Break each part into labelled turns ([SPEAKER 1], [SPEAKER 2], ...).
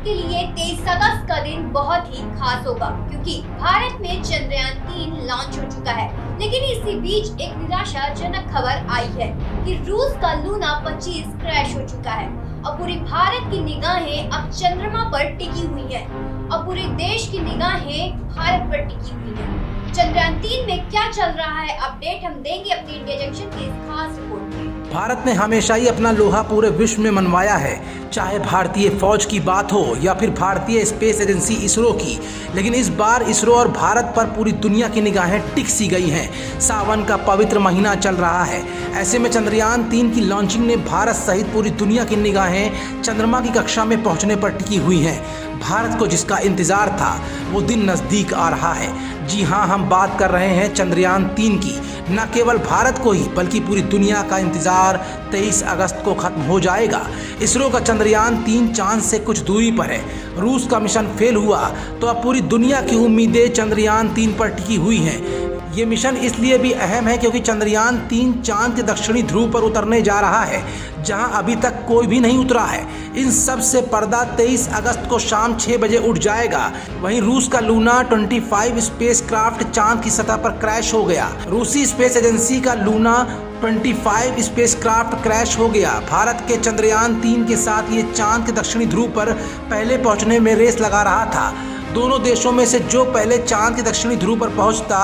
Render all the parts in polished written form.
[SPEAKER 1] के लिए 23 अगस्त का दिन बहुत ही खास होगा, क्योंकि भारत में चंद्रयान 3 लॉन्च हो चुका है। लेकिन इसी बीच एक निराशाजनक खबर आई है कि रूस का लूना 25 क्रैश हो चुका है। अब पूरे भारत की निगाहें अब चंद्रमा पर टिकी हुई है। अब पूरे देश की निगाहें भारत पर टिकी हुई है। चंद्रयान 3 में क्या चल रहा है, अपडेट हम देंगे अपनी इंडिया जंक्शन की इस खास रिपोर्ट में।
[SPEAKER 2] भारत ने हमेशा ही अपना लोहा पूरे विश्व में मनवाया है, चाहे भारतीय फौज की बात हो या फिर भारतीय स्पेस एजेंसी इसरो की। लेकिन इस बार इसरो और भारत पर पूरी दुनिया की निगाहें टिक सी गई हैं। सावन का पवित्र महीना चल रहा है। ऐसे में चंद्रयान 3 की लॉन्चिंग ने भारत सहित पूरी दुनिया की निगाहें चंद्रमा की कक्षा में पहुंचने पर टिकी हुई हैं। भारत को जिसका इंतजार था वो दिन नज़दीक आ रहा है। जी हाँ, हम बात कर रहे हैं चंद्रयान 3 की। न केवल भारत को ही बल्कि पूरी दुनिया का इंतजार 23 अगस्त को खत्म हो जाएगा। इसरो का चंद्रयान 3 चांद से कुछ दूरी पर है। रूस का मिशन फेल हुआ तो अब पूरी दुनिया की उम्मीदें चंद्रयान 3 पर टिकी हुई हैं। ये मिशन इसलिए भी अहम है क्योंकि चंद्रयान 3 चांद के दक्षिणी ध्रुव पर उतरने जा रहा है, जहां अभी तक कोई भी नहीं उतरा है। इन सब से पर्दा 23 अगस्त को शाम 6 बजे उठ जाएगा। वहीं रूस का लूना 25 स्पेसक्राफ्ट चांद की सतह पर क्रैश हो गया। रूसी स्पेस एजेंसी का लूना 25 स्पेसक्राफ्ट क्रैश हो गया। भारत के चंद्रयान 3 के साथ ये चांद के दक्षिणी ध्रुव पर पहले पहुंचने में रेस लगा रहा था। दोनों देशों में से जो पहले चांद के दक्षिणी ध्रुव पर पहुंचता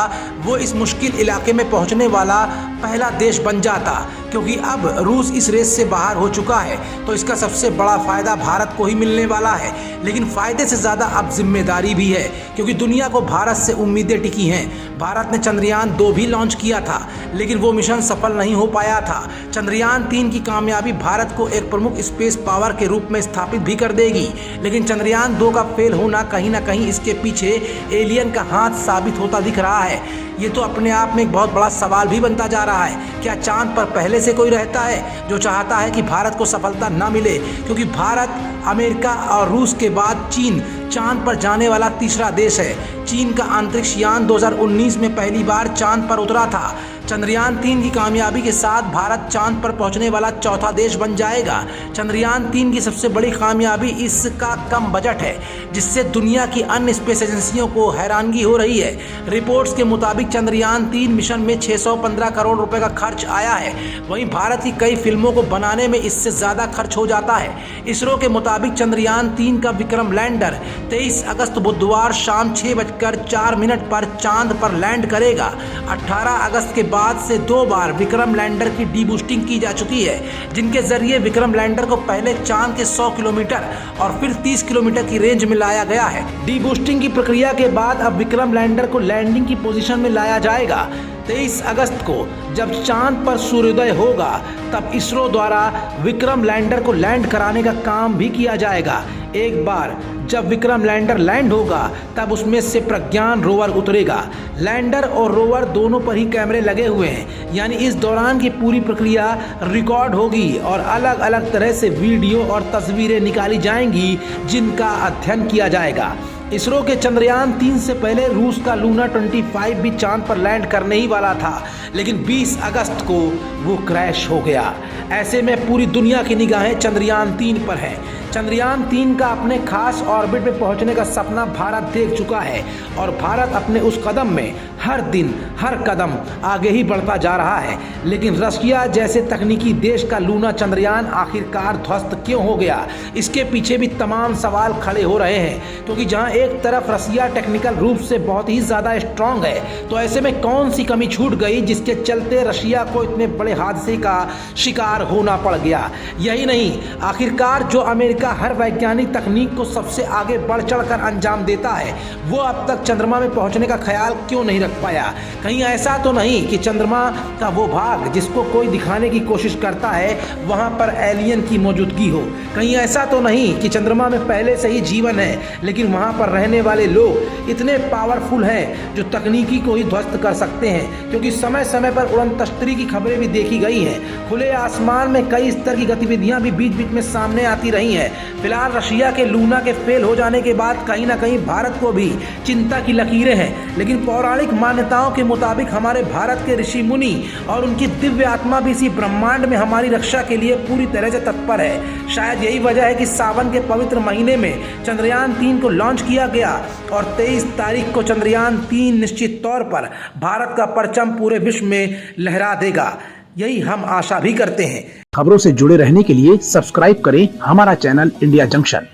[SPEAKER 2] वो इस मुश्किल इलाके में पहुंचने वाला पहला देश बन जाता। क्योंकि अब रूस इस रेस से बाहर हो चुका है तो इसका सबसे बड़ा फायदा भारत को ही मिलने वाला है। लेकिन फायदे से ज़्यादा अब जिम्मेदारी भी है, क्योंकि दुनिया को भारत से उम्मीदें टिकी हैं। भारत ने चंद्रयान 2 भी लॉन्च किया था, लेकिन वो मिशन सफल नहीं हो पाया था। चंद्रयान 3 की कामयाबी भारत को एक प्रमुख स्पेस पावर के रूप में स्थापित भी कर देगी। लेकिन चंद्रयान 2 का फेल होना कहीं ना कहीं इसके पीछे एलियन का हाथ साबित होता दिख रहा है। ये तो अपने आप में एक बहुत बड़ा सवाल भी बनता जा रहा है। क्या चांद पर पहले से कोई रहता है जो चाहता है कि भारत को सफलता ना मिले? क्योंकि भारत, अमेरिका और रूस के बाद चीन चांद पर जाने वाला तीसरा देश है। चीन का अंतरिक्ष यान 2019 में पहली बार चांद पर उतरा था। चंद्रयान 3 की कामयाबी के साथ भारत चांद पर पहुंचने वाला चौथा देश बन जाएगा। चंद्रयान 3 की सबसे बड़ी कामयाबी इसका कम बजट है, जिससे दुनिया की अन्य स्पेस एजेंसियों को हैरानगी हो रही है। रिपोर्ट्स के मुताबिक चंद्रयान 3 मिशन में 615 करोड़ रुपए का खर्च आया है। वहीं भारत की कई फिल्मों को बनाने में इससे ज़्यादा खर्च हो जाता है। इसरो के मुताबिक चंद्रयान 3 का विक्रम लैंडर 23 अगस्त बुधवार शाम 6:04 पर चांद पर लैंड करेगा। 18 अगस्त के बाद से 2 बार विक्रम लैंडर की डीबूस्टिंग की जा चुकी है, जिनके जरिए विक्रम लैंडर को पहले चांद के 100 किलोमीटर और फिर 30 किलोमीटर की रेंज में लाया गया है। डीबूस्टिंग की प्रक्रिया के बाद अब विक्रम लैंडर को लैंडिंग की पोजीशन में लाया जाएगा। 23 अगस्त को जब चांद पर सूर्योदय होगा तब इसरो द्वारा विक्रम लैंडर को लैंड कराने का काम भी किया जाएगा। एक बार जब विक्रम लैंडर लैंड होगा तब उसमें से प्रज्ञान रोवर उतरेगा। लैंडर और रोवर दोनों पर ही कैमरे लगे हुए हैं, यानी इस दौरान की पूरी प्रक्रिया रिकॉर्ड होगी और अलग अलग तरह से वीडियो और तस्वीरें निकाली जाएंगी, जिनका अध्ययन किया जाएगा। इसरो के चंद्रयान 3 से पहले रूस का लूना 25 भी चांद पर लैंड करने ही वाला था, लेकिन 20 अगस्त को वो क्रैश हो गया। ऐसे में पूरी दुनिया की निगाहें चंद्रयान 3 पर है। चंद्रयान 3 का अपने खास ऑर्बिट में पहुंचने का सपना भारत देख चुका है और भारत अपने उस कदम में हर दिन हर कदम आगे ही बढ़ता जा रहा है। लेकिन रशिया जैसे तकनीकी देश का लूना चंद्रयान आखिरकार ध्वस्त क्यों हो गया? इसके पीछे भी तमाम सवाल खड़े हो रहे हैं, क्योंकि जहां एक तरफ रशिया टेक्निकल रूप से बहुत ही ज़्यादा स्ट्रांग है, तो ऐसे में कौन सी कमी छूट गई जिसके चलते रशिया को इतने बड़े हादसे का शिकार होना पड़ गया? यही नहीं, आखिरकार जो अमेरिका हर वैज्ञानिक तकनीक को सबसे आगे बढ़ चढ़कर अंजाम देता है, वो अब तक चंद्रमा में पहुंचने का ख्याल क्यों नहीं रख पाया? कहीं ऐसा तो नहीं कि चंद्रमा का वो भाग जिसको कोई दिखाने की कोशिश करता है वहां पर एलियन की मौजूदगी हो? कहीं ऐसा तो नहीं कि चंद्रमा में पहले से ही जीवन है, लेकिन वहां पर रहने वाले लोग इतने पावरफुल हैं जो तकनीकी को ही ध्वस्त कर सकते हैं? क्योंकि समय समय पर उड़न तश्तरी की खबरें भी देखी गई हैं। खुले आसमान में कई इस तरह की गतिविधियां भी बीच बीच में सामने आती रही हैं। फिलहाल रशिया के लूना के फेल हो जाने के बाद कहीं ना कहीं भारत को भी चिंता की लकीरें हैं, लेकिन पौराणिक मान्यताओं के मुताबिक हमारे भारत के ऋषि मुनि और उनकी दिव्य आत्मा भी इसी ब्रह्मांड में हमारी रक्षा के लिए पूरी तरह से तत्पर है। शायद यही वजह है कि सावन के पवित्र महीने में चंद्रयान 3 को लॉन्च किया गया और 23 तारीख को चंद्रयान 3 निश्चित तौर पर भारत का परचम पूरे विश्व में लहरा देगा, यही हम आशा भी करते हैं।
[SPEAKER 3] खबरों से जुड़े रहने के लिए सब्सक्राइब करें हमारा चैनल इंडिया जंक्शन।